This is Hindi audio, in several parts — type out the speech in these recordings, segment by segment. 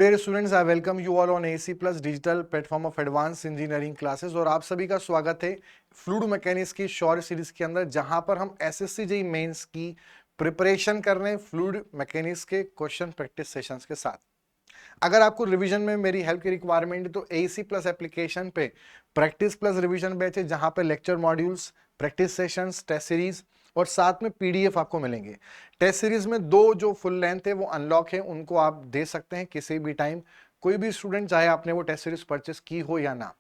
Dear students, I welcome you all on AC Plus digital platform of advance engineering classes और आप सभी का स्वागत है फ्लूइड मैकेनिक्स की शॉर्ट सीरीज के अंदर, जहां पर हम एसएससी जेईई मेंस की प्रिपरेशन कर रहे हैं फ्लूइड मैकेनिक्स के क्वेश्चन प्रैक्टिस सेशंस के साथ। अगर आपको रिवीजन में मेरी हेल्प की रिक्वायरमेंट है तो AC प्लस एप्लीकेशन पे प्रैक्टिस प्लस रिवीजन बैच है, जहां पे lecture modules, practice sessions, test series और साथ में PDF आपको मिलेंगे। टेस्ट सीरीज में 2 जो फुल लेंथ है वो अनलॉक है, उनको आप दे सकते हैं किसी भी टाइम। कोई भी स्टूडेंट चाहे आपने वो टेस्ट सीरीज परचेस की हो या ना,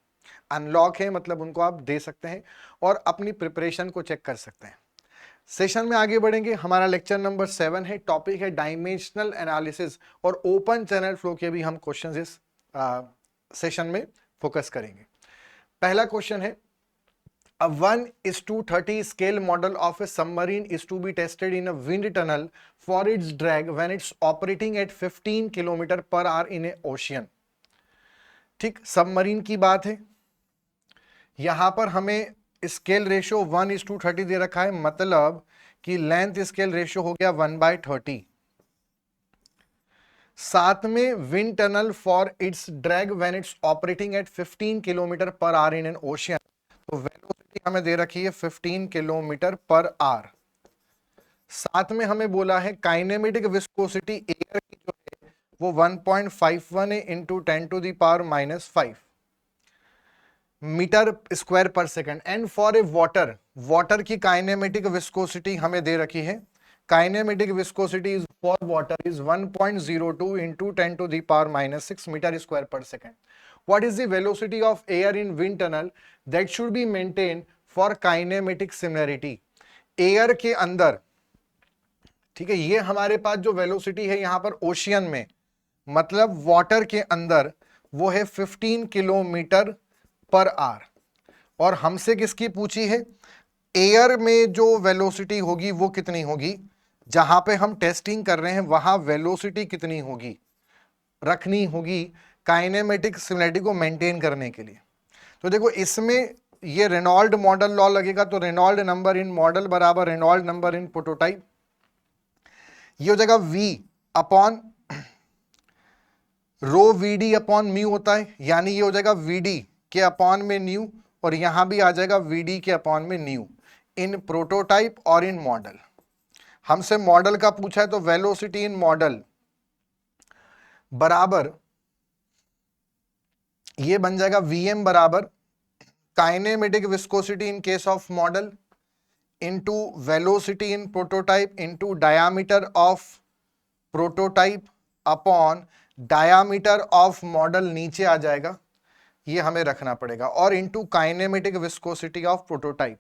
अनलॉक है मतलब उनको आप दे सकते हैं और अपनी प्रिपरेशन को चेक कर सकते हैं। सेशन में आगे बढ़ेंगे। हमारा लेक्चर नंबर 7 है, टॉपिक है डायमेंशनल एनालिसिस और ओपन चैनल फ्लो के भी हम क्वेश्चंस इस सेशन में फोकस करेंगे। पहला क्वेश्चन है, a 1:30 scale model of a submarine is to be tested in a wind tunnel for its drag when it's operating at 15 km per hour in a ocean। ठीक, सबमरीन की बात है। यहां पर हमें स्केल रेशियो 1:30 दे रखा है, मतलब कि लेंथ स्केल रेशियो हो गया 1/30। साथ में wind tunnel for its drag when it's operating eight 15 kilometre per our in an ocean. तो वेलोसिटी हमें दे रखी है 15 किलोमीटर पर आवर। साथ में हमें बोला है काइनेमेटिक विस्कोसिटी एयर की जो है वो 1.51 है इंटू 10⁻⁻5 मीटर स्क्वायर पर second. And for a water, water की काइनेमेटिक विस्कोसिटी हमें दे रखी है। Kinematic viscosity is for water is 1.02 into 10⁻⁻6 metre square पर second. What is the velocity of air in wind tunnel that should be maintain for kinematic similarity. Air के अंदर, ठीक है, ये हमारे पास जो वेलोसिटी है यहां पर ओशियन में, मतलब वाटर के अंदर, वो है 15 किलोमीटर पर आवर। और हमसे किसकी पूछी है? एयर में जो वेलोसिटी होगी वो कितनी होगी, जहां पे हम टेस्टिंग कर रहे हैं वहां वेलोसिटी कितनी होगी, रखनी होगी काइनेमेटिक सिमिलरिटी को मेंटेन करने के लिए। तो देखो, इसमें ये रेनॉल्ड मॉडल लॉ लगेगा, तो रेनॉल्ड नंबर इन मॉडल बराबर रेनॉल्ड नंबर इन प्रोटोटाइप। ये हो जाएगा V upon rho VD upon mu होता है, यानी ये हो जाएगा VD के अपॉन में न्यू, और यहां भी आ जाएगा VD के अपॉन में न्यू इन प्रोटोटाइप और इन मॉडल। हमसे मॉडल का पूछा है तो वेलोसिटी इन मॉडल बराबर ये बन जाएगा VM बराबर kinematic viscosity in case of model into velocity in prototype into diameter of prototype upon diameter of model, नीचे आ जाएगा, ये हमें रखना पड़ेगा, और into kinematic viscosity of prototype.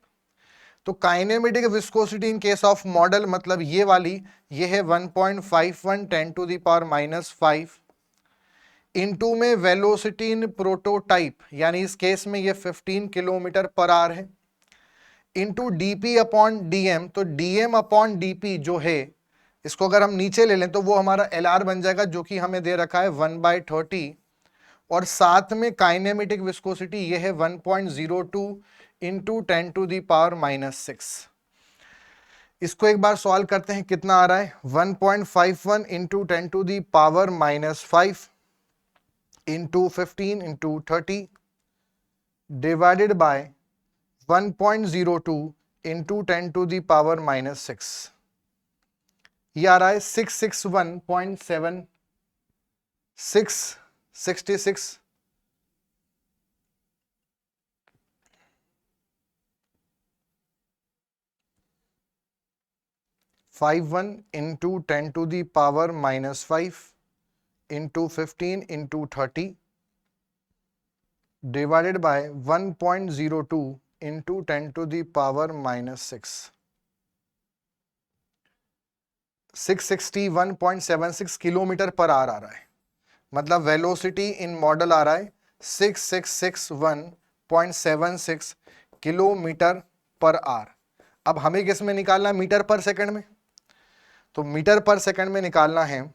तो kinematic viscosity in case of model मतलब ये वाली, ये है 1.51 10⁻⁻5 इंटू में वेलोसिटी इन प्रोटोटाइप, यानी इस केस में ये 15 किलोमीटर पर आवर है, इंटू डीपी अपॉन डीएम। तो डीएम अपॉन डीपी जो है, इसको अगर हम नीचे ले लें तो वो हमारा LR बन जाएगा, जो कि हमें दे रखा है 1/30, और साथ में काइनेमेटिक विस्कोसिटी ये है 1.02 इंटू 10⁻⁻6। इसको एक बार सॉल्व करते हैं, कितना आ रहा है 1.51 into 10⁻⁻5 into 15 into 30 divided by 1.02 into 10⁻⁻6। ये आ रहा है 666.7666 51 into 10⁻⁻5 into 15 into 30 divided by 1.02 into 10⁻⁻6। 661.76 kilometre per hour आ रहा है, मतलब वेलोसिटी इन मॉडल आ रहा है 6661.76 किलोमीटर पर आवर। अब हमें किस में निकालना है? मीटर पर सेकंड में। तो मीटर पर सेकंड में निकालना है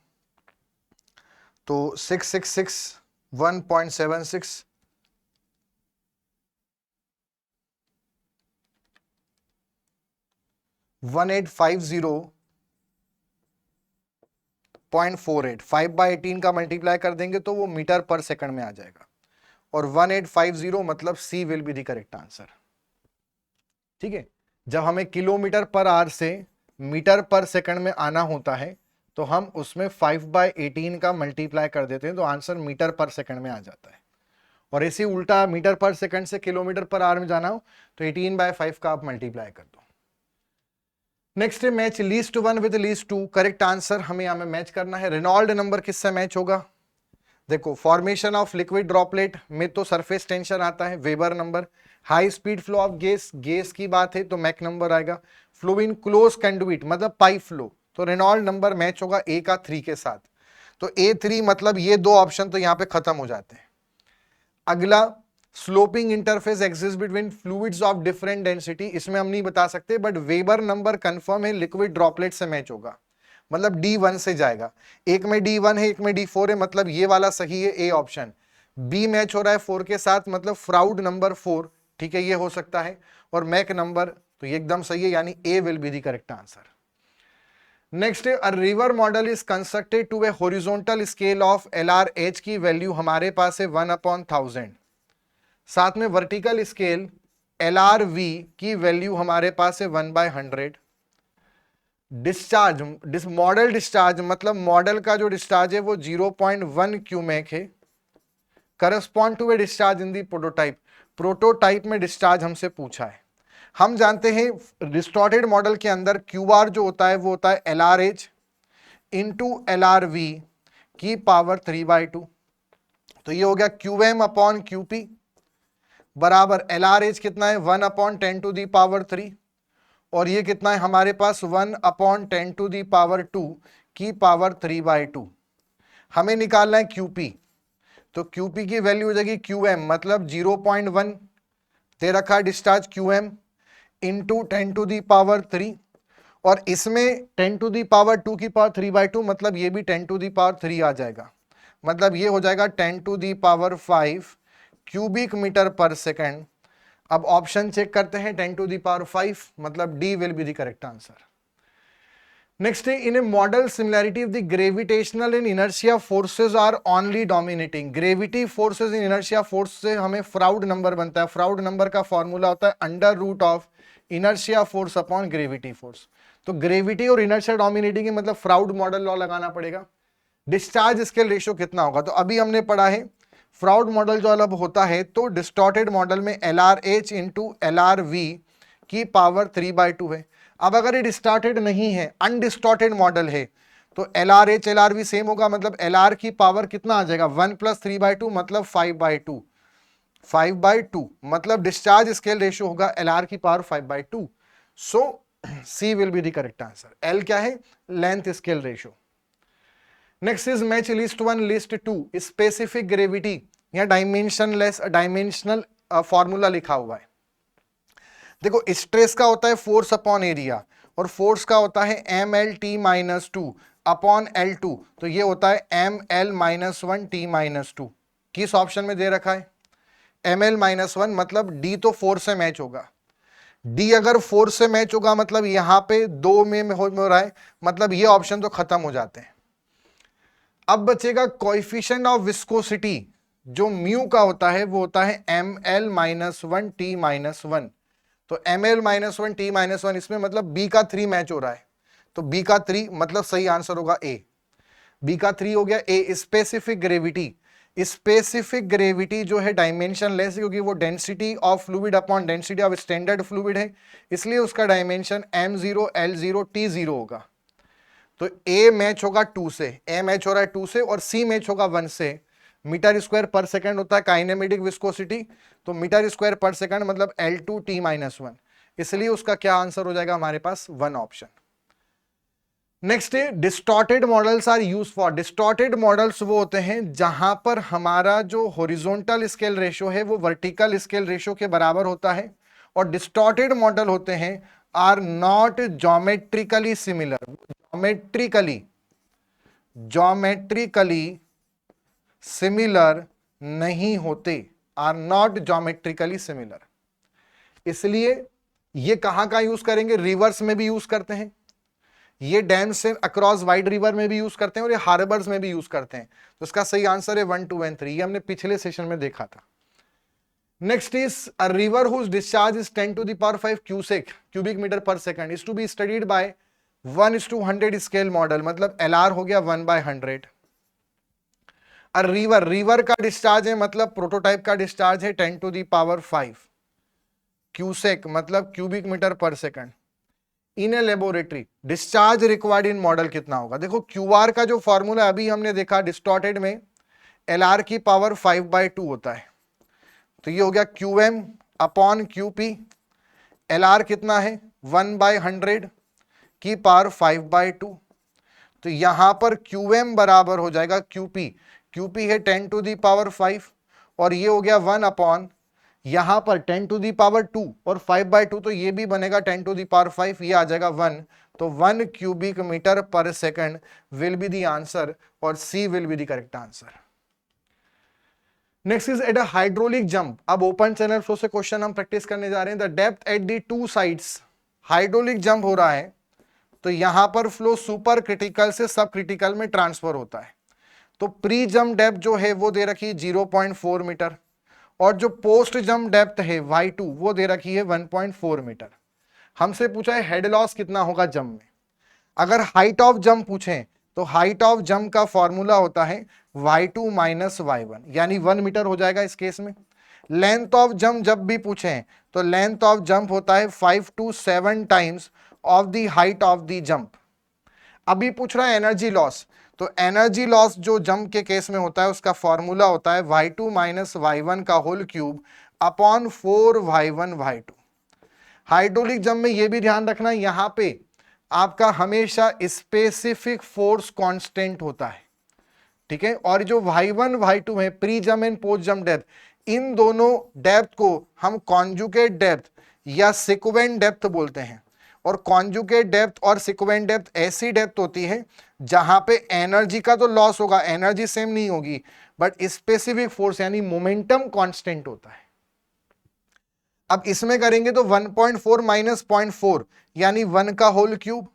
तो 666.76 1850 0.48, 5/18 का मल्टीप्लाई कर देंगे तो वो मीटर पर सेकंड में आ जाएगा, और 1850 मतलब C will be the correct answer. ठीक है, जब हमें किलोमीटर पर आवर से मीटर पर सेकंड में आना होता है तो हम उसमें 5/18 का मल्टीप्लाई कर देते हैं तो आंसर मीटर पर सेकंड में आ जाता है। और ऐसे उल्टा मीटर पर सेकंड से किलोमीटर पर आवर में जाना हो तो 18/5 का आप मल्टीप्लाई कर दो। नेक्स्ट है match list one with list two. Correct answer हमें यहां में मैच करना है। रेनॉल्ड नंबर किससे मैच होगा? देखो, फॉर्मेशन ऑफ लिक्विड ड्रॉपलेट में तो सरफेस टेंशन आता है, weber number. High speed flow of gas, gas की बात है तो मैक नंबर आएगा। फ्लो इन क्लोज कंडुइट मतलब पाइप फ्लो, तो रेनॉल्ड नंबर मैच होगा ए का 3 के साथ। तो A3 मतलब ये दो ऑप्शन तो यहां पे खत्म हो जाते हैं। अगला, sloping interface exist between fluids of different density, इसमें हम नहीं बता सकते, बट वेबर नंबर कंफर्म है लिक्विड ड्रॉपलेट से मैच होगा, मतलब D1 से जाएगा। एक में D1 है, एक में D4 है, मतलब ये वाला सही है, ए ऑप्शन। बी मैच हो रहा है 4 के साथ, मतलब फ्राउड नंबर 4, ठीक है, ये हो सकता है। और मैक नंबर, तो ये एकदम सही है, यानी A will be the correct answer. Next, a river model is constructed to a horizontal scale of LRH की वैल्यू हमारे पास है 1/1000। साथ में वर्टिकल स्केल LRV की वैल्यू हमारे पास है 1/100। डिस्चार्ज, मॉडल डिस्चार्ज मतलब मॉडल का जो डिस्चार्ज है वो 0.1 क्यूमेक है। Correspond to a discharge in the prototype, prototype में डिस्चार्ज हमसे पूछा है। हम जानते हैं डिस्टॉर्टेड मॉडल के अंदर QR जो होता है वो होता है LRH इंटू LRV की पावर 3/2। तो ये हो गया QM/QP बराबर LRH कितना है 1/10⁻³ और ये कितना है हमारे पास 1/10⁻² की पावर 3/2। हमें निकालना है QP, तो QP की वैल्यू हो जाएगी QM मतलब 0.1 दे रखा है डिस्चार्ज QM इंटू 10⁻³ और इसमें 10⁻² की पावर 3/2 मतलब ये भी 10⁻³ आ जाएगा, मतलब ये हो जाएगा 10⁵ क्यूबिक मीटर पर सेकंड। अब ऑप्शन चेक करते हैं, 10⁵, मतलब D will be the correct answer. Next है, in a model similarity of the gravitational and inertia forces are only dominating. Gravity forces in inertia force से हमें फ्राउड नंबर बनता है। फ्राउड नंबर का फॉर्मूला होता है √ of inertia force upon gravity force. तो ग्रेविटी और इनर्शिया डोमिनेटिंग है, मतलब फ्राउड मॉडल लॉ लगाना पड़ेगा। डिस्चार्ज स्केल रेशियो कितना होगा, तो अभी हमने पढ़ा है फ्राउड मॉडल जो अलग होता है तो डिस्टॉर्टेड मॉडल में LRH इंटू LRV की पावर 3/2 है। अब अगर ये डिस्टॉर्टेड नहीं है, अनडिस्टॉर्टेड मॉडल है, तो LRH LRV सेम होगा, मतलब LR की पावर कितना आ जाएगा 1 + 3/2 मतलब 5/2। 5/2 मतलब डिस्चार्ज स्केल रेशियो होगा LR की power 5/2। So C will be the correct answer. L क्या है, length scale ratio. Next is match list 1 list 2। Specific gravity या डायमेंशनल फॉर्मूला लिखा हुआ है। देखो, स्ट्रेस का होता है फोर्स अपॉन एरिया और फोर्स का होता है MLT-2 अपॉन L2, तो ये होता है ML-1T-2। किस ऑप्शन में दे रखा है ML-1, मतलब D तो फोर्स से मैच होगा। D अगर फोर्स से मैच होगा मतलब यहां पे 2 में हो रहा है, मतलब ये ऑप्शन तो खत्म हो जाते हैं। अब बचेगा कोएफिशिएंट ऑफ विस्कोसिटी, जो म्यू का होता है वो होता है ML-1T-1। तो ML-1T-1 इसमें मतलब B का 3 मैच हो रहा है, तो B का 3 मतलब सही आंसर होगा A। B का 3 हो गया A। Specific gravity, specific gravity जो है डायमेंशन लेस है, क्योंकि वो density of fluid upon density of standard fluid है, इसलिए उसका डायमेंशन M0 L0 T0 होगा। तो A मैच होगा 2 से, A मैच हो रहा है 2 से और C मैच होगा 1 से। मीटर स्क्वायर पर सेकंड होता है काइनेमेटिक विस्कोसिटी, तो मीटर स्क्वायर पर सेकंड मतलब L2T-1, इसलिए उसका क्या आंसर हो जाएगा हमारे पास 1 ऑप्शन। नेक्स्ट है, distorted models are use for. Distorted models वो होते हैं जहां पर हमारा जो हॉरिजॉन्टल स्केल रेशियो है वो वर्टिकल स्केल रेशियो के बराबर होता है, और डिस्टॉर्टेड मॉडल होते हैं are not geometrically similar. Geometrically similar नहीं होते, आर नॉट ज्योमेट्रिकली सिमिलर। इसलिए ये कहां का यूज करेंगे, रिवर्स में भी यूज करते हैं। ये डैम से अक्रॉस वाइड रिवर में भी यूज करते हैं और ये हार्बर्स में भी यूज करते हैं। तो इसका सही आंसर है 1, 2 एंड 3। ये हमने पिछले सेशन में देखा था। Next is a river whose discharge is 10 to the power 5 cubic meter per second is to be studied by 1:100 scale model, मतलब LR हो गया 1/100। रिवर का डिस्चार्ज है, मतलब प्रोटोटाइप का डिस्चार्ज है 10 to the power 5 क्यूसेक, मतलब cubic metre per second. In a laboratory discharge required in model कितना होगा? देखो क्यूआर का जो फॉर्मूला अभी हमने देखा डिस्टॉर्टेड में LR की पावर 5/2 होता है, तो ये हो गया QM अपॉन QP। LR कितना है? 1/100 की पावर 5/2। तो यहां पर QM बराबर हो जाएगा QP। QP है 10 to the power 5 और ये हो गया 1 अपॉन यहां पर 10 to the power 2 और 5/2, तो ये भी बनेगा 10 to the power 5, ये आ जाएगा 1। तो 1 cubic metre per second will be the answer और C will be the correct answer. Next is at a hydraulic jump. अब ओपन चैनल फ्लो से क्वेश्चन हम प्रैक्टिस करने जा रहे हैं। The depth at the two sides, hydraulic jump हो रहा है तो यहां पर फ्लो सुपर क्रिटिकल से सब क्रिटिकल में ट्रांसफर होता है। तो प्री जंप डेप्थ जो है वो दे रखी है 0.4 मीटर और जो पोस्ट जंप डेप्थ है y2 वो दे रखी है 1.4 मीटर। हमसे पूछा है हेड लॉस कितना होगा जंप में। अगर हाइट ऑफ जंप पूछें तो हाइट ऑफ जंप का फॉर्मूला होता है y2 माइनस y1, यानी 1 मीटर हो जाएगा इस केस में। लेंथ ऑफ जंप जब भी पूछें तो लेंथ ऑफ जंप होता है 5 to 7 times of the height of the jump. अभी पूछ रहा है एनर्जी लॉस, तो एनर्जी लॉस जो जंप के केस में होता है उसका फॉर्मूला होता है y2 माइनस y1 का whole cube upon 4y1 y2। Hydraulic jump में यह भी ध्यान रखना यहां पे आपका हमेशा स्पेसिफिक फोर्स कांस्टेंट होता है, ठीक है। और जो y1 y2 है pre jump and post jump depth, इन दोनों डेप्थ को हम कॉन्जुगेट डेप्थ या सिक्वेंट डेप्थ बोलते हैं। और कॉन्जुगेट डेप्थ और सिक्वेंट डेप्थ ऐसी डेप्थ होती है जहां पे एनर्जी का तो लॉस होगा, एनर्जी सेम नहीं होगी, बट स्पेसिफिक फोर्स यानी मोमेंटम कांस्टेंट होता है। अब इसमें करेंगे तो 1.4 माइनस 0.4 यानी 1 का होल क्यूब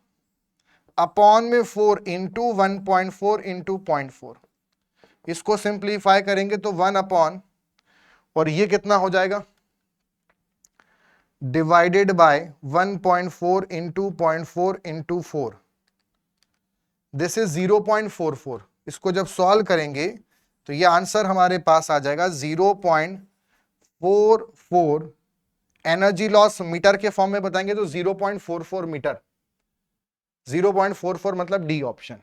अपॉन में 4 इंटू 1.4 इंटू 0.4। इसको सिंप्लीफाई करेंगे तो 1 अपॉन और ये कितना हो जाएगा divided by 1.4 into 0.4 into 4, this is 0.44। इसको जब सॉल्व करेंगे तो ये आंसर हमारे पास आ जाएगा 0.44। एनर्जी लॉस मीटर के फॉर्म में बताएंगे तो 0.44 मीटर, 0.44 मतलब D option.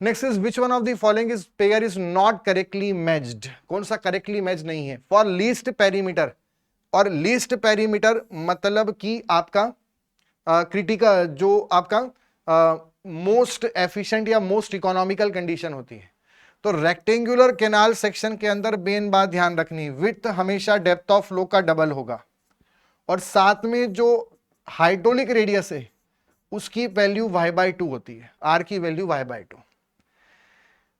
Next is which one of the following is pair is not correctly matched. कौन सा करेक्टली मैच नहीं है? फॉर लीस्ट पेरीमीटर, और लीस्ट पेरीमीटर मतलब कि आपका क्रिटिकल जो आपका मोस्ट एफिशिएंट या मोस्ट इकोनॉमिकल कंडीशन होती है। तो रेक्टेंगुलर कैनाल सेक्शन के अंदर मेन बात ध्यान रखनी, विड्थ हमेशा डेप्थ ऑफ फ्लो का डबल होगा और साथ में जो हाइड्रोलिक रेडियस है उसकी वैल्यू y/2 होती है, r की वैल्यू y/2,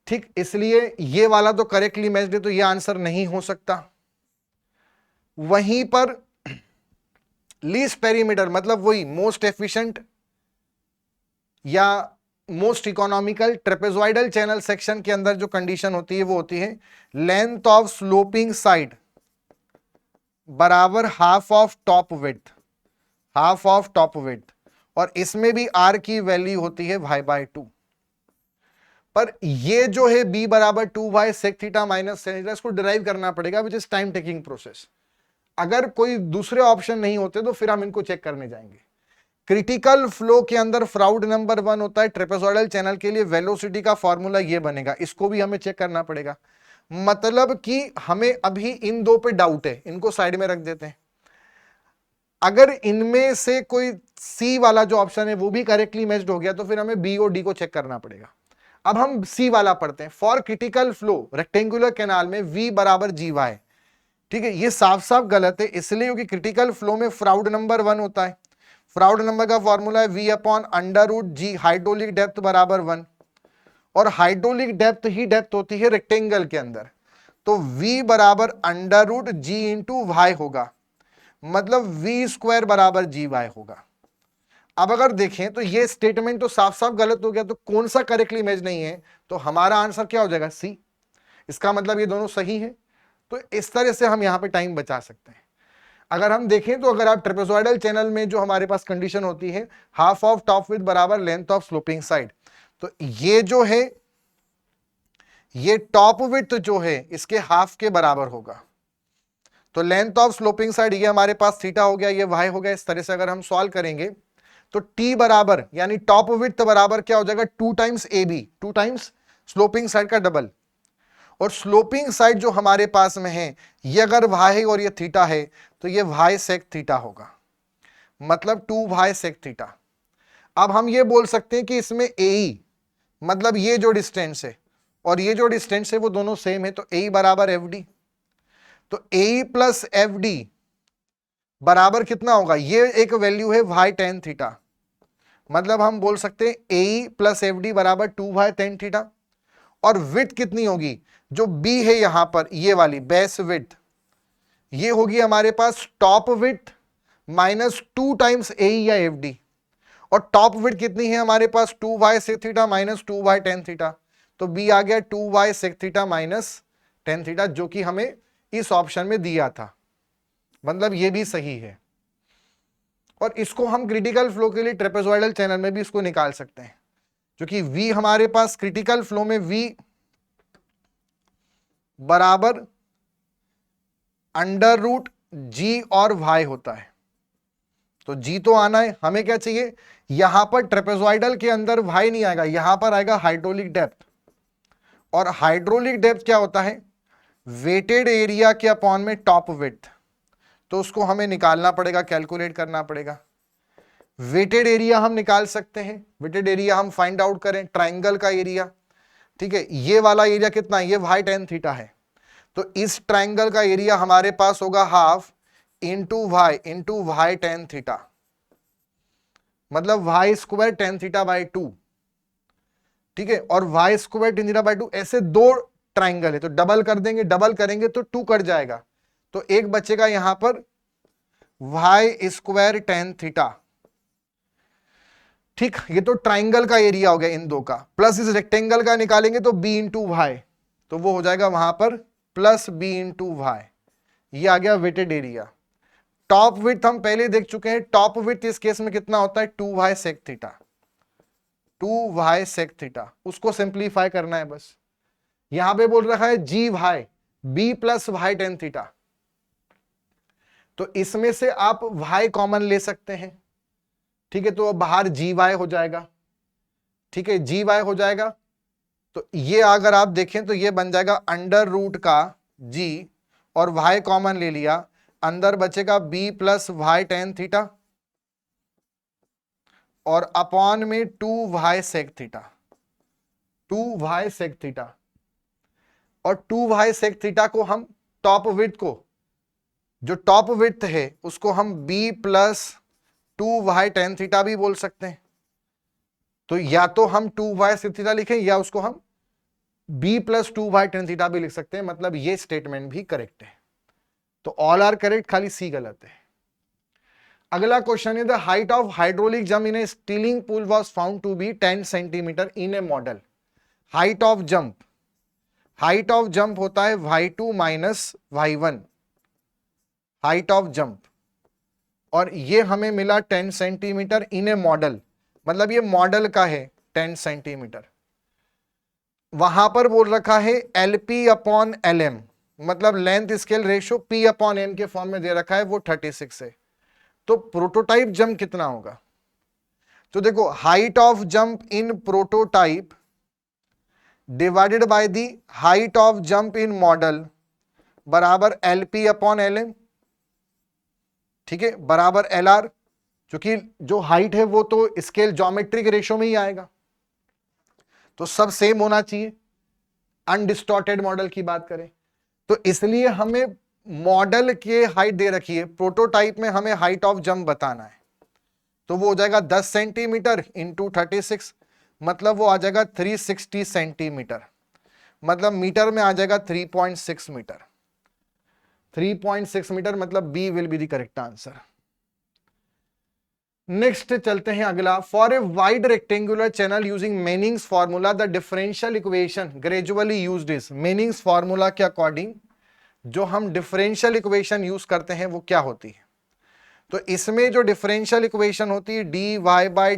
ठीक। इसलिए ये वाला तो करेक्टली मैच्ड है तो ये आंसर नहीं हो सकता। वहीं पर लीस्ट पेरीमीटर मतलब वही मोस्ट एफिशिएंट या most economical trapezoidal channel section के अंदर जो कंडीशन होती है वो होती है लेंथ ऑफ स्लोपिंग साइड बराबर half of top width, half of top width, और इसमें भी r की वैल्यू होती है y/2। पर ये जो है b बराबर 2y sec theta minus sin theta, इसको डिराइव करना पड़ेगा which is time taking process. अगर कोई दूसरे ऑप्शन नहीं होते तो फिर हम इनको चेक करने जाएंगे। क्रिटिकल फ्लो के अंदर फ्राउड नंबर 1 होता है ट्रेपेजॉइडल चैनल के लिए, वेलोसिटी का फॉर्मूला ये बनेगा, इसको भी हमें चेक करना पड़ेगा। मतलब कि हमें अभी इन दो पे डाउट है, इनको साइड में रख देते हैं। अगर इनमें से कोई सी वाला जो ऑप्शन है वो भी करेक्टली मैच्ड हो गया तो फिर हमें बी और डी को चेक करना पड़ेगा। अब हम सी वाला पढ़ते हैं। For critical flow rectangular canal में v बराबर GY, ठीक है। ये साफ साफ गलत है, इसलिए क्योंकि क्रिटिकल फ्लो में फ्राउड नंबर 1 होता है। फ्राउड नंबर का फॉर्मूला है v upon √g, hydraulic depth बराबर 1, और हाइड्रोलिक डेप्थ ही डेप्थ होती है रेक्टेंगल के अंदर, तो v बराबर √g इंटू y होगा, मतलब v स्क्वायर बराबर GY होगा। अब अगर देखें तो ये स्टेटमेंट तो साफ साफ गलत हो गया, तो कौन सा करेक्टली इमेज नहीं है, तो हमारा आंसर क्या हो जाएगा, सी। इसका मतलब ये दोनों सही है। तो इस तरह से हम यहां पे टाइम बचा सकते हैं। अगर हम देखें तो अगर आप ट्रेपेजॉइडल चैनल में जो हमारे पास कंडीशन होती है हाफ ऑफ टॉप विड्थ बराबर लेंथ ऑफ स्लोपिंग साइड, तो ये जो है ये टॉप विड्थ जो है इसके हाफ के बराबर होगा। तो लेंथ ऑफ स्लोपिंग साइड ये हमारे पास थीटा हो गया, ये वाई हो गया। इस तरह से अगर हम सॉल्व करेंगे तो टी बराबर यानी टॉप विड्थ बराबर क्या हो जाएगा, 2 times A B, 2 times sloping side का डबल। और स्लोपिंग साइड जो हमारे पास में है ये अगर वाई है और ये थीटा है तो ये वाई सेक थीटा होगा, मतलब 2 वाई सेक थीटा। अब हम ये बोल सकते हैं कि इसमें ए मतलब ये जो डिस्टेंस है और ये जो डिस्टेंस है वो दोनों सेम है, तो ए बराबर एफ डी। तो ए प्लस एफ डी बराबर कितना होगा, ये एक वैल्यू है वाई टेन थीटा, मतलब हम बोल सकते हैं ए प्लस एफ डी बराबर 2 वाई टेन थीटा। और विड्थ कितनी होगी, जो बी है यहां पर ये वाली बेस विड्थ, ये होगी हमारे पास top width minus 2 times A या एफ डी। और टॉप विड्थ कितनी है हमारे पास, 2 Y sec theta minus 2 Y tan theta. तो बी आ गया 2 Y sec theta minus tan theta, जो कि हमें इस ऑप्शन में दिया था, मतलब ये भी सही है। और इसको हम क्रिटिकल फ्लो के लिए ट्रेपेजॉइडल चैनल में भी इसको निकाल सकते हैं, क्योंकि V हमारे पास क्रिटिकल फ्लो में V बराबर अंडर रूट G और Y होता है। तो G तो आना है, हमें क्या चाहिए, यहां पर ट्रेपेजॉइडल के अंदर Y नहीं आएगा, यहां पर आएगा हाइड्रोलिक डेप्थ। और हाइड्रोलिक डेप्थ क्या होता है, वेटेड एरिया के अपॉन में टॉप विड्थ। तो उसको हमें निकालना पड़ेगा, कैलकुलेट करना पड़ेगा। वेटेड एरिया हम निकाल सकते हैं, वेटेड एरिया हम फाइंड आउट करें, ट्राइंगल का एरिया, ठीक है, ये वाला एरिया कितना है, ये वाई टेन थीटा है। तो इस ट्राइंगल का एरिया हमारे पास होगा half into y tan theta, मतलब y square tan theta by 2, ठीक है। और y square tan theta by 2, ऐसे दो ट्राइंगल है तो डबल कर देंगे, डबल करेंगे तो 2 कट जाएगा, तो एक बचेगा यहां पर वाई स्क्वायर टेन थीटा, ठीक। ये तो ट्राइंगल का एरिया हो गया इन दो का, प्लस इस रेक्टेंगल का निकालेंगे तो बी इंटू वाई, तो वो हो जाएगा वहां पर प्लस बी इंटू वाई, ये आ गया वेटेड एरिया। टॉप विड्थ हम पहले देख चुके हैं, टॉप विड्थ इस केस में कितना होता है, 2 Y sec theta, 2 Y sec theta, उसको सिंप्लीफाई करना है बस। यहां पे बोल रखा है जी y b plus Y tan theta, तो इसमें से आप वाई कॉमन ले सकते हैं, ठीक है। तो बाहर जी वाई हो जाएगा, ठीक है, जी वाई हो जाएगा। तो ये अगर आप देखें तो ये बन जाएगा अंडर रूट का जी और वाई कॉमन ले लिया, अंदर बचेगा B plus Y tan theta और अपॉन में 2 Y sec theta, 2 Y sec theta. और 2 वाई सेक थीटा को हम टॉप विड्थ को, जो टॉप विड्थ है उसको हम B plus 2 Y tan theta भी बोल सकते हैं। तो या तो हम 2 वाई सेक थीटा लिखें या उसको हम B plus 2 Y tan theta भी लिख सकते हैं, मतलब ये स्टेटमेंट भी करेक्ट है। तो ऑल आर करेक्ट, खाली सी गलत है। अगला क्वेश्चन है, the height of hydraulic jump in a stilling pool was found to be 10 centimetre in a model. Height of jump, height of jump होता है y2 minus y1, height of jump, और ये हमें मिला 10 सेंटीमीटर इन ए मॉडल, मतलब ये मॉडल का है 10 सेंटीमीटर। वहां पर बोल रखा है LP अपॉन LM, मतलब length scale ratio P upon M के फॉर्म में दे रखा है, वो 36 है। तो प्रोटोटाइप जंप कितना होगा, तो देखो height of jump in prototype divided by the height of jump in model बराबर LP अपॉन LM, ठीक है, बराबर LR, क्योंकि जो हाइट है वो तो स्केल ज्योमेट्रिक रेशियो में ही आएगा, तो सब सेम होना चाहिए अनडिस्टॉर्टेड मॉडल की बात करें तो। इसलिए हमें मॉडल के हाइट दे रखी है, प्रोटोटाइप में हमें हाइट ऑफ जंप बताना है, तो वो हो जाएगा 10 सेंटीमीटर इंटू 36, मतलब वो आ जाएगा 360 सेंटीमीटर, मतलब मीटर में आ जाएगा 3.6 मीटर, 3.6 मीटर, मतलब B will be the correct answer. Next चलते हैं अगला। For a wide rectangular channel using Manning's formula the differential equation gradually used is. Manning's formula के अकॉर्डिंग जो हम डिफरेंशियल इक्वेशन यूज करते हैं वो क्या होती है? तो इसमें जो डिफरेंशियल इक्वेशन होती है dy by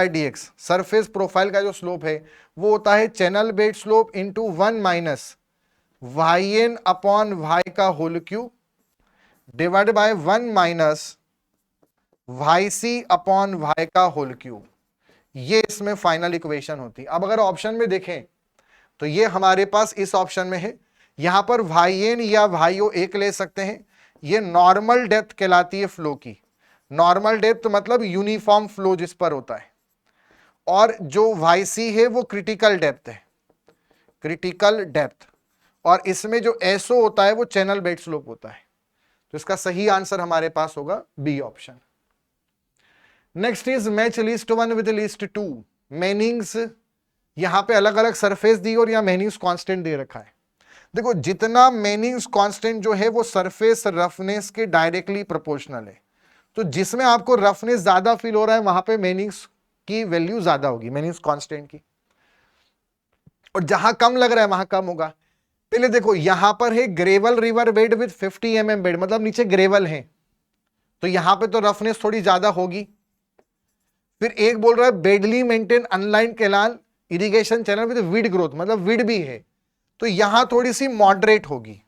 d x, surface profile का जो स्लोप है वो होता है channel bed slope into 1 minus y n upon y का whole cube divide by 1 minus y c upon y का होल क्यूब। ये इसमें फाइनल इक्वेशन होती है। अब अगर ऑप्शन में देखें तो ये हमारे पास इस ऑप्शन में है, यहां पर वाई एन या वाई ओ एक ले सकते हैं। ये नॉर्मल डेप्थ कहलाती है फ्लो की। नॉर्मल डेप्थ मतलब यूनिफॉर्म फ्लो जिस पर होता है, और जो वाई सी है वो क्रिटिकल डेप्थ है, क्रिटिकल डेप्थ। और इसमें जो एसओ होता है वो चैनल बेड स्लोप होता है। तो इसका सही आंसर हमारे पास होगा B option. Next is match list 1 with list 2। Manning's यहां पे अलग अलग सरफेस दी और यहां मेनिंग्स कांस्टेंट दे रखा है। देखो जितना मेनिंग्स कांस्टेंट जो है वो सरफेस रफनेस के डायरेक्टली प्रोपोर्शनल है। तो जिसमें आपको रफनेस ज्यादा फील हो रहा है वहां पे मेनिंग्स की वैल्यू ज्यादा होगी, मेनिंग्स कांस्टेंट की। और जहां कम लग रहा है वहां कम होगा। पहले देखो यहां पर है gravel river bed with 50 mm bed, मतलब नीचे ग्रेवल है तो यहां पे तो रफनेस थोड़ी ज्यादा होगी। फिर एक बोल रहा है badly maintain unlined canal irrigation channel with weed growth, मतलब विड भी है तो यहां थोड़ी सी मॉडरेट होगी।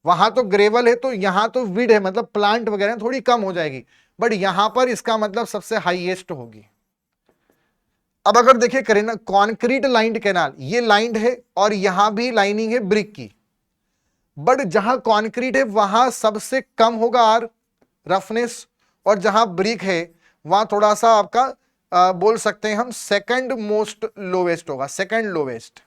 वहां तो ग्रेवल है तो यहां तो विड है, मतलब प्लांट वगैरह थोड़ी कम हो जाएगी, बट यहां पर इसका मतलब सबसे हाईएस्ट होगी। अब अगर देखिए करें कॉन्क्रीट लाइंड कैनाल, ये लाइंड है और यहां भी लाइनिंग है ब्रिक की, बट जहां कॉन्क्रीट है वहां सबसे कम होगा आर रफनेस, और जहां ब्रिक है वहां थोड़ा सा आपका बोल सकते हैं हम सेकंड मोस्ट लोवेस्ट होगा, सेकंड लोवेस्ट।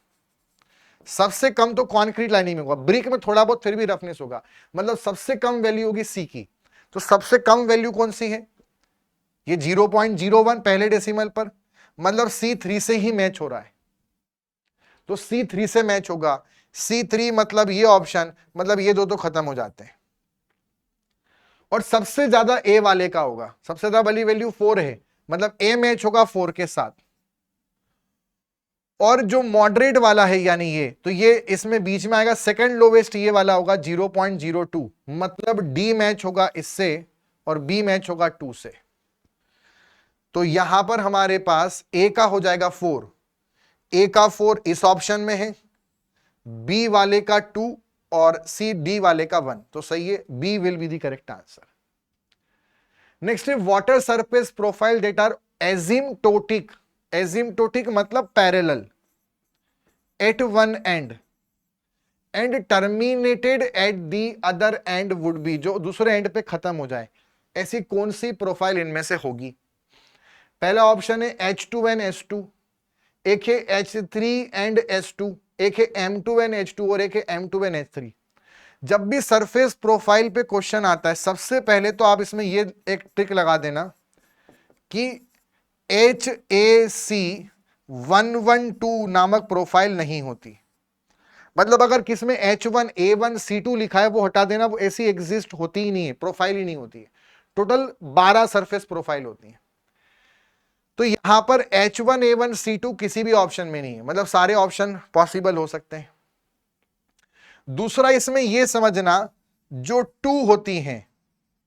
सबसे कम तो कॉन्क्रीट लाइनिंग में होगा, ब्रिक में थोड़ा बहुत फिर भी रफनेस होगा, मतलब सबसे कम वैल्यू होगी सी की। तो सबसे कम वैल्यू कौन सी है? ये 0.01 पहले डेसिमल पर, मतलब C3 से ही मैच हो रहा है। तो C3 से मैच होगा, C3 मतलब ये ऑप्शन, मतलब ये दो तो खत्म हो जाते हैं। और सबसे ज्यादा ए वाले का होगा, सबसे ज्यादा वाली वैल्यू 4 है, मतलब ए मैच होगा 4 के साथ। और जो मॉडरेट वाला है यानी ये, तो ये इसमें बीच में आएगा, सेकंड लोवेस्ट ये वाला होगा 0.02, मतलब डी मैच होगा इससे और बी मैच होगा 2 से। तो यहां पर हमारे पास ए का हो जाएगा 4, ए का 4 इस ऑप्शन में है, बी वाले का 2 और सी डी वाले का 1, तो सही है, B will be the correct answer. Next है water surface profile that are asymptotic, asymptotic मतलब parallel at one end and terminated at the other end would be, जो दूसरे एंड पे खत्म हो जाए, ऐसी कौन सी प्रोफाइल इनमें से होगी? पहला ऑप्शन है H2NH2, एक है H3&S2, एक है M2NH2 और एक है M2NH3। जब भी सरफेस प्रोफाइल पे क्वेश्चन आता है सबसे पहले तो आप इसमें ये एक ट्रिक लगा देना कि HAC112 नामक प्रोफाइल नहीं होती। मतलब अगर किसमें H1A1C2 लिखा है वो हटा देना, वो ऐसी एग्जिस्ट होती ही नहीं है, प्रोफाइल ही नहीं होती है। टोटल 12 सरफेस प्रोफाइल होती है। तो यहां पर H1A1C2 किसी भी ऑप्शन में नहीं है, मतलब सारे ऑप्शन पॉसिबल हो सकते हैं। दूसरा इसमें यह समझना, जो 2 होती हैं,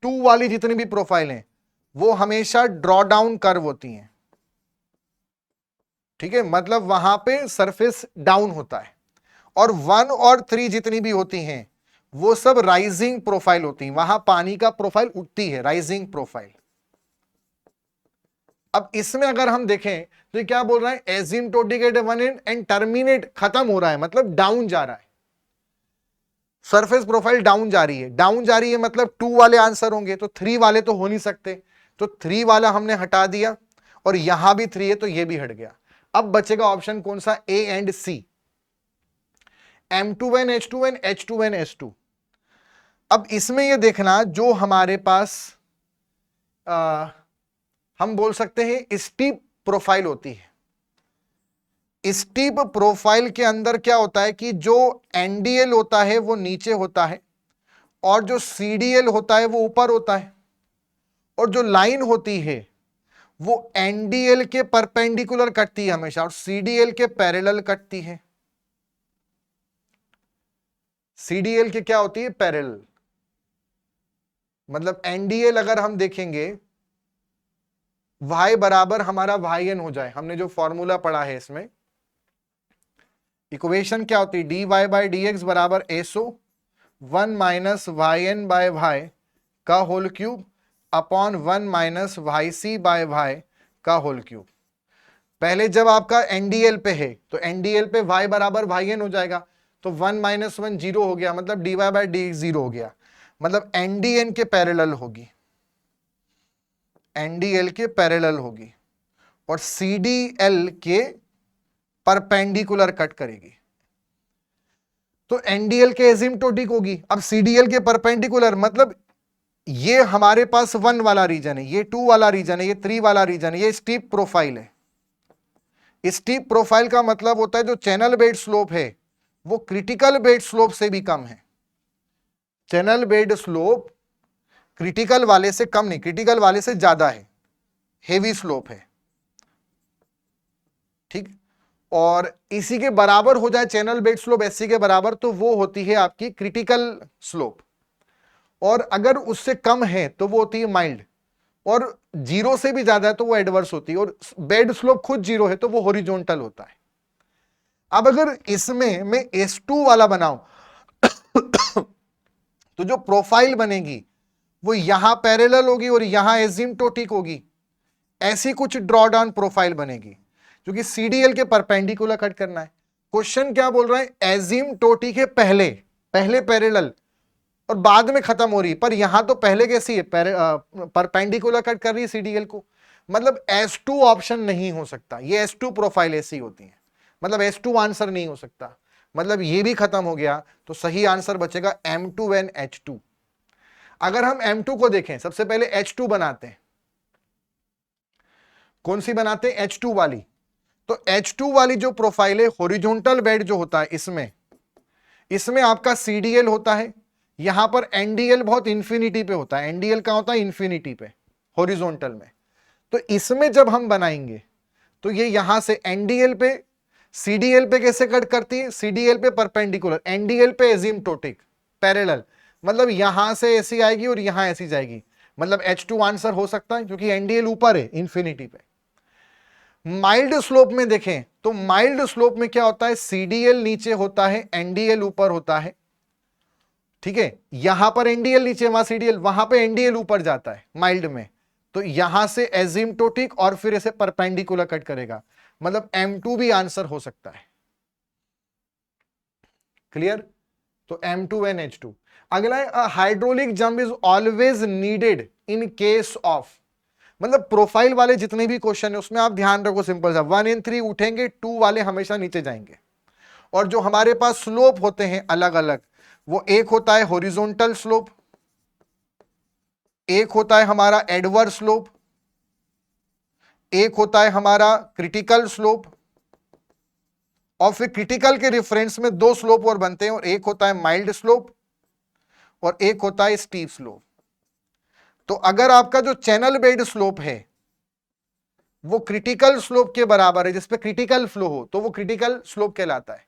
2 वाली जितनी भी प्रोफाइल हैं वो हमेशा ड्रॉ डाउन कर्व होती हैं, ठीक है, मतलब वहां पे सरफेस डाउन होता है। और 1 और 3 जितनी भी होती हैं वो सब राइजिंग प्रोफाइल होती हैं, वहां पानी का प्रोफाइल उठती है, राइजिंग प्रोफाइल। अब इसमें अगर हम देखें तो ये क्या बोल रहा है, asymptotic at one end and terminate, खत्म हो रहा है, मतलब डाउन जा रहा है, सरफेस प्रोफाइल डाउन जा रही है। डाउन जा रही है मतलब 2 वाले आंसर होंगे, तो 3 वाले तो हो नहीं सकते, तो 3 वाला हमने हटा दिया, और यहां भी 3 है तो ये भी हट गया। अब बचेगा ऑप्शन कौन सा, A and C, M2NH2 and H2NS2। अब इसमें ये देखना, जो हमारे पास हम बोल सकते हैं स्टीप प्रोफाइल होती है, स्टीप प्रोफाइल के अंदर क्या होता है कि जो एनडीएल होता है वो नीचे होता है और जो सीडीएल होता है वो ऊपर होता है। और जो लाइन होती है वो एनडीएल के परपेंडिकुलर कटती है हमेशा और सीडीएल के पैरेलल कटती है। सीडीएल के क्या होती है? पैरेलल। मतलब एनडीएल अगर हम देखेंगे y बराबर हमारा y n हो जाए, हमने जो फॉर्मूला पढ़ा है इसमें इक्वेशन क्या होती है? dy बाई डी एक्स बराबर एसो 1 minus y n by y का whole cube upon 1 minus y c by y का होल क्यूब। पहले जब आपका एनडीएल पे है तो एनडीएल पे y बराबर वाई एन हो जाएगा, तो 1 माइनस 1 जीरो हो गया, मतलब dy by d x zero हो गया, मतलब एनडीएन के पैरेलल होगी, एनडीएल के पैरेलल होगी और सीडीएल के परपेंडिकुलर कट करेगी, तो एनडीएल के एसिम्प्टोटिक होगी। अब सीडीएल के परपेंडिकुलर मतलब ये हमारे पास 1 वाला रीजन है, ये 2 वाला रीजन है, ये 3 वाला रीजन है, ये स्टीप प्रोफाइल है। स्टीप प्रोफाइल का मतलब होता है जो चैनल बेड स्लोप है वो क्रिटिकल बेड स्लोप से भी कम है। चैनल बेड स्लोप क्रिटिकल वाले से कम नहीं, क्रिटिकल वाले से ज्यादा है, हेवी स्लोप है, ठीक। और इसी के बराबर हो जाए चैनल बेड स्लोप एससी के बराबर तो वो होती है आपकी क्रिटिकल स्लोप, और अगर उससे कम है तो वो होती है माइल्ड, और जीरो से भी ज्यादा है तो वो एडवर्स होती है, और बेड स्लोप खुद जीरो है तो वो हॉरिजॉन्टल होता है। अब अगर इसमें मैं S2 वाला बनाऊं तो जो प्रोफाइल बनेगी वो यहां पैरेलल होगी और यहां एसिम्प्टोटिक होगी, ऐसी कुछ ड्रॉ डाउन प्रोफाइल बनेगी, क्योंकि सीडीएल के परपेंडिकुलर कट करना है। क्वेश्चन क्या बोल रहा है? एसिम्प्टोटिक है पहले पैरेलल और बाद में खत्म हो रही, पर यहां तो पहले कैसी है? परपेंडिकुलर कट कर रही है सीडीएल को, मतलब S2 ऑप्शन नहीं हो सकता, ये S2 प्रोफाइल ऐसी होती है, मतलब S2 आंसर नहीं हो सकता, मतलब ये भी खत्म हो गया, तो सही आंसर बचेगा M2 एंड H2। अगर हम M2 को देखें, सबसे पहले H2 बनाते हैं, कौन सी बनाते हैं? H2 वाली। तो H2 वाली जो प्रोफाइल है, हॉरिजॉन्टल बेड जो होता है इसमें आपका CDL होता है, यहां पर NDL बहुत इंफिनिटी पे होता है, NDL का होता है इंफिनिटी पे हॉरिजॉन्टल में। तो इसमें जब हम बनाएंगे तो ये यहां से NDL पे CDL पे कैसे कट करती है? CDL पे परपेंडिकुलर, NDL पे एसिम्प्टोटिक पैरेलल, मतलब यहां से ऐसी आएगी और यहां ऐसी जाएगी, मतलब H2 आंसर हो सकता है क्योंकि NDL ऊपर है इंफिनिटी पे। माइल्ड स्लोप में देखें तो माइल्ड स्लोप में क्या होता है? CDL नीचे होता है, NDL ऊपर होता है, ठीक है। यहां पर NDL नीचे, वहां CDL, वहां पे NDL ऊपर जाता है माइल्ड में, तो यहां से एसिम्प्टोटिक और फिर इसे परपेंडिकुलर कट करेगा, मतलब M2 भी आंसर हो सकता है। क्लियर? तो M2 एंड H2। अगला है hydraulic jump is always needed in case of, मतलब प्रोफाइल वाले जितने भी क्वेश्चन है उसमें आप ध्यान रखो, सिंपल सा 1 and 3 उठेंगे, 2 वाले हमेशा नीचे जाएंगे, और जो हमारे पास स्लोप होते हैं अलग अलग, वो एक होता है हॉरिजॉन्टल स्लोप, एक होता है हमारा एडवर्स स्लोप, एक होता है हमारा क्रिटिकल स्लोप, और फिर क्रिटिकल के रेफरेंस में 2 स्लोप और बनते हैं, और एक होता है माइल्ड स्लोप और एक होता है स्टीप स्लोप। तो अगर आपका जो चैनल बेड स्लोप है वो क्रिटिकल स्लोप के बराबर है, जिसपे क्रिटिकल फ्लो हो, तो वो क्रिटिकल स्लोप कहलाता है।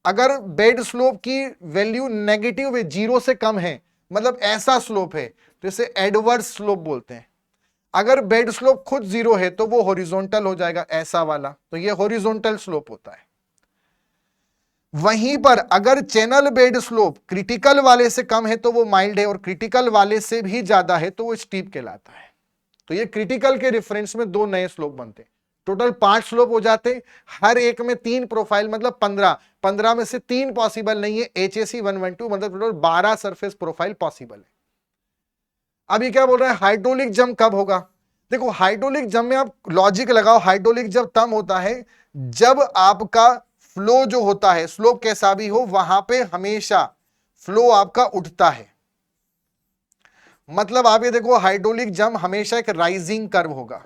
अगर बेड स्लोप की वैल्यू नेगेटिव है, 0 से कम है, मतलब ऐसा स्लोप है, तो इसे एडवर्स स्लोप बोलते हैं। अगर बेड स्लोप खुद 0 है तो वो हॉरिजॉन्टल हो जाएगा, ऐसा वाला, तो ये हॉरिजॉन्टल स्लोप होता है। वहीं पर अगर चैनल बेड स्लोप क्रिटिकल वाले से कम है तो वो माइल्ड है, और क्रिटिकल वाले से भी ज्यादा है तो वो स्टीप कहलाता है। तो ये क्रिटिकल के रेफरेंस में 2 नए स्लोप बनते हैं, टोटल 5 स्लोप हो जाते हैं, हर एक में 3 प्रोफाइल, मतलब 15 में से 3 पॉसिबल नहीं है, HAC 112, मतलब टोटल 12 सरफेस प्रोफाइल पॉसिबल है। अब ये क्या बोल रहा है? हाइड्रोलिक जंप कब होगा? देखो हाइड्रोलिक जंप में आप लॉजिक लगाओ, हाइड्रोलिक जंप तब होता है जब आपका फ्लो जो होता है, स्लोप कैसा भी हो, वहां पे हमेशा फ्लो आपका उठता है। मतलब आप ये देखो हाइड्रोलिक जंप हमेशा एक राइजिंग कर्व होगा।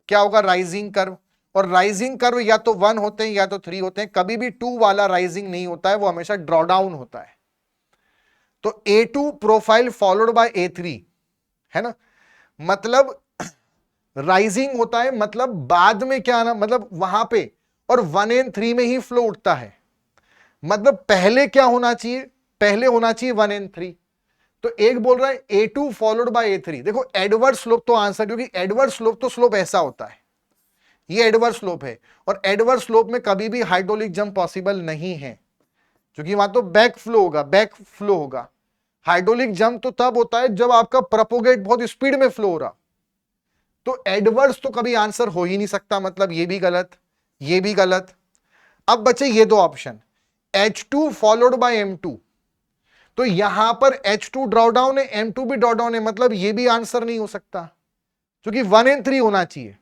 क्या होगा? Rising curve. और राइजिंग कर्व या तो 1 होते हैं या तो 3 होते हैं, कभी भी 2 वाला राइजिंग नहीं होता है, वो हमेशा ड्रॉडाउन होता है। तो A2 profile followed by A3 है ना, मतलब राइजिंग होता है, मतलब बाद में क्या आना, मतलब वहां पे, और 1n3 में ही फ्लो उठता है। मतलब पहले क्या होना चाहिए, पहले होना चाहिए 1n3। तो एक बोल रहा है A2 फॉलोड बाय A3। देखो एडवर्ड स्लोप तो आंसर, क्योंकि एडवर्ड स्लोप तो स्लोप ऐसा होता है, ये एडवर्ड स्लोप है, और एडवर्ड स्लोप में कभी भी हाइड्रोलिक जंप पॉसिबल नहीं है, क्योंकि वहां तो बैक फ्लो होगा, बैक फ्लो होगा। हाइड्रोलिक जंप तो तब होता है जब आपका प्रोपोगेट बहुत स्पीड में फ्लो हो रहा। तो एडवर्ड्स तो कभी आंसर हो ही नहीं सकता, मतलब ये भी गलत, ये भी गलत। अब बचे ये दो option, H2 followed by M2। तो यहां पर H2 ड्रॉ डाउन है, M2 भी ड्रॉ डाउन है, मतलब ये भी आंसर नहीं हो सकता, क्योंकि 1n3 होना चाहिए।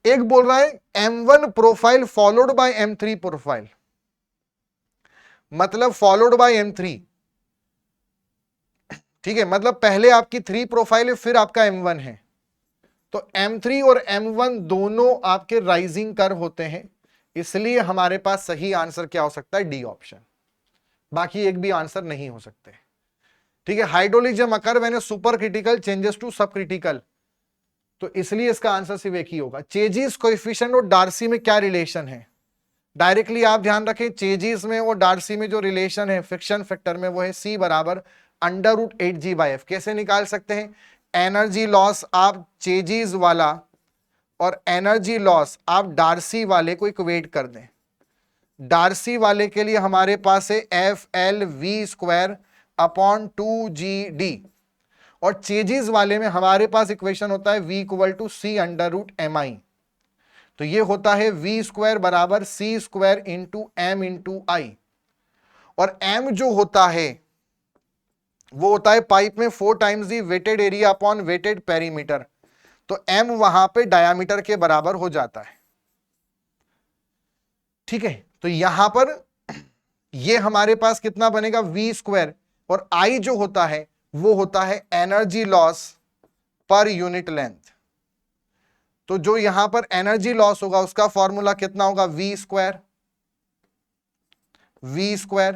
एक बोल रहा है M1 profile followed by M3 profile, मतलब फॉलोड बाय M3, ठीक है, मतलब पहले आपकी 3 प्रोफाइल है, फिर आपका M1 है। तो M3 और M1 दोनों आपके राइजिंग कर्व होते हैं, इसलिए हमारे पास सही आंसर क्या हो सकता है, डी ऑप्शन। बाकी एक भी आंसर नहीं हो सकते, ठीक है। Hydraulic jump occur when supercritical changes to subcritical, तो इसलिए इसका आंसर सिर्फ एक ही होगा। चेजिस कोएफिशिएंट और डार्सी में क्या रिलेशन है, डायरेक्टली आप ध्यान रखें, चेजिस में और डार्सी में जो रिलेशन है फ्रिक्शन फैक्टर में, वो है C बराबर √8G/F। कैसे निकाल सकते हैं, एनर्जी लॉस आप चेजिस वाला और एनर्जी लॉस आप डार्सी वाले को इक्वेट कर दें। डार्सी वाले के लिए हमारे पास है FLV² और चेजिस वाले में हमारे पास इक्वेशन होता है V = C√MI। तो ये होता है V² बराबर C² × M × I, और M जो होता है वो होता है पाइप में 4 times the weighted area upon wetted perimeter. तो M वहां पे डायामीटर के बराबर हो जाता है, ठीक है। तो यहां पर ये हमारे पास कितना बनेगा, V², और I जो होता है वो होता है energy loss per unit length. तो जो यहां पर एनर्जी लॉस होगा उसका फॉर्मूला कितना होगा, V²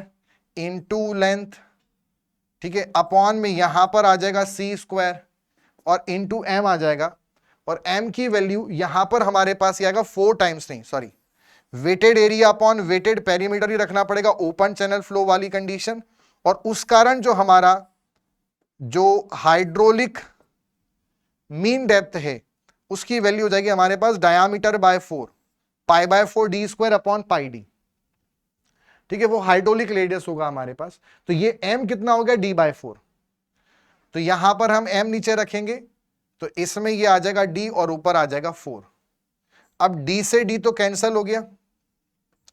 इंटू लेंथ, ठीक है, अपॉन में यहां पर आ जाएगा C² और इंटू M आ जाएगा, और M की वैल्यू यहां पर हमारे पास ये आएगा 4 टाइम्स, नहीं sorry, wetted area upon wetted perimeter ही रखना पड़ेगा, ओपन चैनल फ्लो वाली कंडीशन। और उस कारण जो हमारा जो हाइड्रोलिक मीन डेप्थ है उसकी वैल्यू हो जाएगी हमारे पास diameter bye 4, π/4 d² upon πd, ठीक है, वो हाइड्रोलिक रेडियस होगा हमारे पास। तो ये M कितना हो गया, d/4। तो यहां पर हम M नीचे रखेंगे तो इसमें ये आ जाएगा d और ऊपर आ जाएगा 4। अब d से d तो कैंसिल हो गया,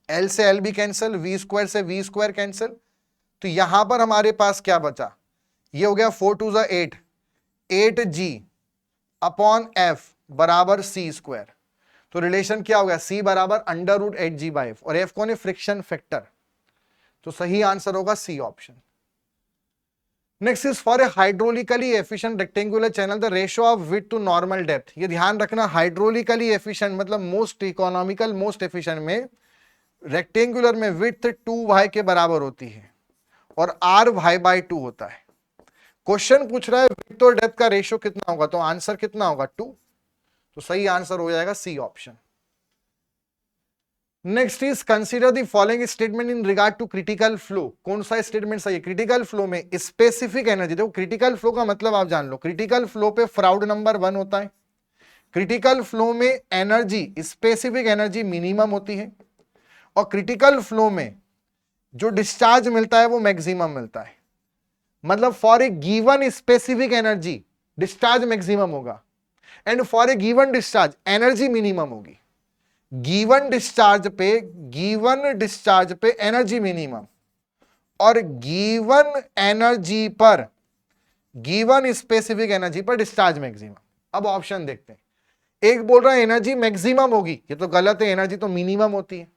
L से L भी कैंसिल, V² से V² कैंसिल। तो यहां पर हमारे पास क्या बचा, ये हो गया 4 2 8, 8G अपॉन F बराबर C²। तो रिलेशन क्या हो गया, C बराबर √8G/F, और F कौन है, फ्रिक्शन फैक्टर। तो सही आंसर होगा C option. Next is for a hydraulically efficient rectangular channel the ratio of width to normal depth. ये ध्यान रखना, हाइड्रोलिकली एफिशिएंट मतलब मोस्ट इकोनॉमिकल, मोस्ट एफिशिएंट में रेक्टेंगुलर में विड्थ 2y के बराबर होती है और RY/2 होता है। क्वेश्चन पूछ रहा है विड्थ और डेप्थ का रेशियो कितना होगा, तो आंसर कितना होगा, 2। तो सही आंसर हो जाएगा C option. Next is consider the following statement in regard to critical flow. कौन सा स्टेटमेंट सही है, क्रिटिकल फ्लो में स्पेसिफिक एनर्जी। देखो क्रिटिकल फ्लो का मतलब आप जान लो, क्रिटिकल फ्लो पे फ्राउड नंबर 1 होता है। क्रिटिकल फ्लो में एनर्जी, स्पेसिफिक एनर्जी मिनिमम होती है, और क्रिटिकल फ्लो में जो डिस्चार्ज मिलता है वो मैक्सिमम मिलता है। मतलब for a given specific energy discharge maximum होगा, and for a given discharge energy minimum होगी। गिवन डिस्चार्ज पे एनर्जी मिनिमम, और गिवन एनर्जी पर, गिवन स्पेसिफिक एनर्जी पर डिस्चार्ज मैक्सिमम। अब ऑप्शन देखते हैं, एक बोल रहा है एनर्जी मैक्सिमम होगी, ये तो गलत है, एनर्जी तो मिनिमम होती है।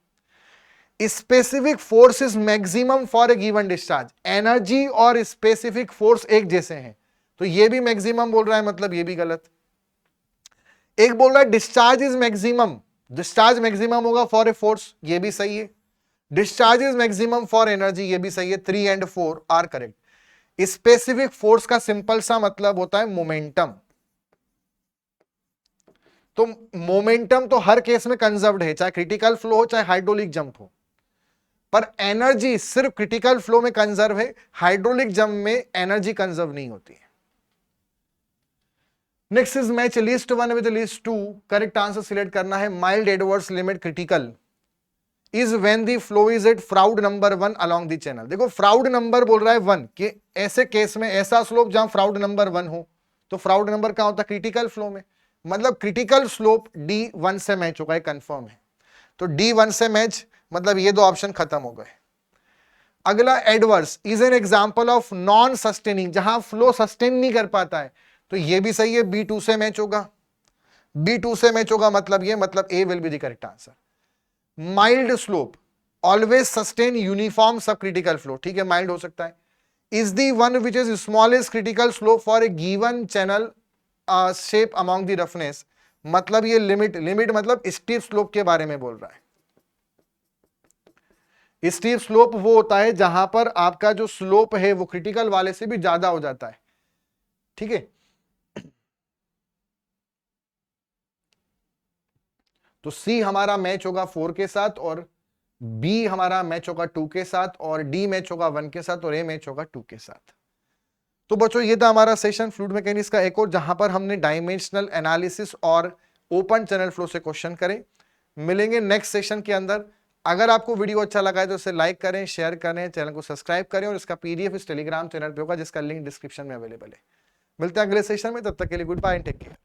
Specific force is maximum for a given discharge, energy और स्पेसिफिक फोर्स एक जैसे हैं, तो ये भी मैक्सिमम बोल रहा है, मतलब ये भी गलत। एक बोल रहा है discharge is maximum, discharge maximum होगा फॉर ए फोर्स, ये भी सही है। Discharge is maximum for energy, ये भी सही है। 3 और 4 आर करेक्ट। स्पेसिफिक फोर्स का सिंपल सा मतलब होता है मोमेंटम, तो मोमेंटम तो हर केस में कंजर्व्ड है, चाहे क्रिटिकल फ्लो हो चाहे हाइड्रोलिक जंप हो, पर एनर्जी सिर्फ क्रिटिकल फ्लो में कंजर्व है, हाइड्रोलिक जंप में एनर्जी कंजर्व नहीं होती है। Next is match list 1 with list 2। Correct answer select करना है। Mild adverse limit critical is when the flow is at Froude number 1 along the channel. देखो फ्राउड नंबर बोल रहा है 1, कि ऐसे केस में ऐसा स्लोप जहां फ्राउड नंबर 1 हो, तो फ्राउड नंबर क्या होता है? क्रिटिकल फ्लो में। मतलब क्रिटिकल स्लोप D1 से मैच होगा, कंफर्म है। तो D1 से मैच, मतलब ये दो ऑप्शन खत्म हो गए। अगला adverse is an example of non sustaining, जहां फ्लो सस्टेन नहीं कर पाता है, तो ये भी सही है, B2 से मैच होगा। B2 से मैच होगा, मतलब ये, मतलब A will be the correct answer. Mild slope always sustain uniform सब क्रिटिकल फ्लो, ठीक है, माइल्ड हो सकता है। Is the one which is smallest critical slope for a given channel shape among the roughness, मतलब ये लिमिट मतलब स्टीप स्लोप के बारे में बोल रहा है। स्टीप स्लोप वो होता है जहां पर आपका जो स्लोप है वो क्रिटिकल वाले से भी ज्यादा हो जाता है, ठीक है। तो सी हमारा मैच होगा 4 के साथ, और बी हमारा मैच होगा 2 के साथ, और डी मैच होगा 1 के साथ, और ए मैच होगा 2 के साथ। तो बच्चों ये था हमारा सेशन फ्लूइड मैकेनिक्स का एक और, जहां पर हमने डायमेंशनल एनालिसिस और ओपन चैनल फ्लो से क्वेश्चन करे। मिलेंगे नेक्स्ट सेशन के अंदर। अगर आपको वीडियो अच्छा लगा है तो इसे लाइक करें, शेयर करें, चैनल को सब्सक्राइब करें, और इसका पीडीएफ इस टेलीग्राम चैनल पे होगा जिसका लिंक डिस्क्रिप्शन में अवेलेबल है। मिलते हैं अगले सेशन में, तब तक के लिए goodbye and take care.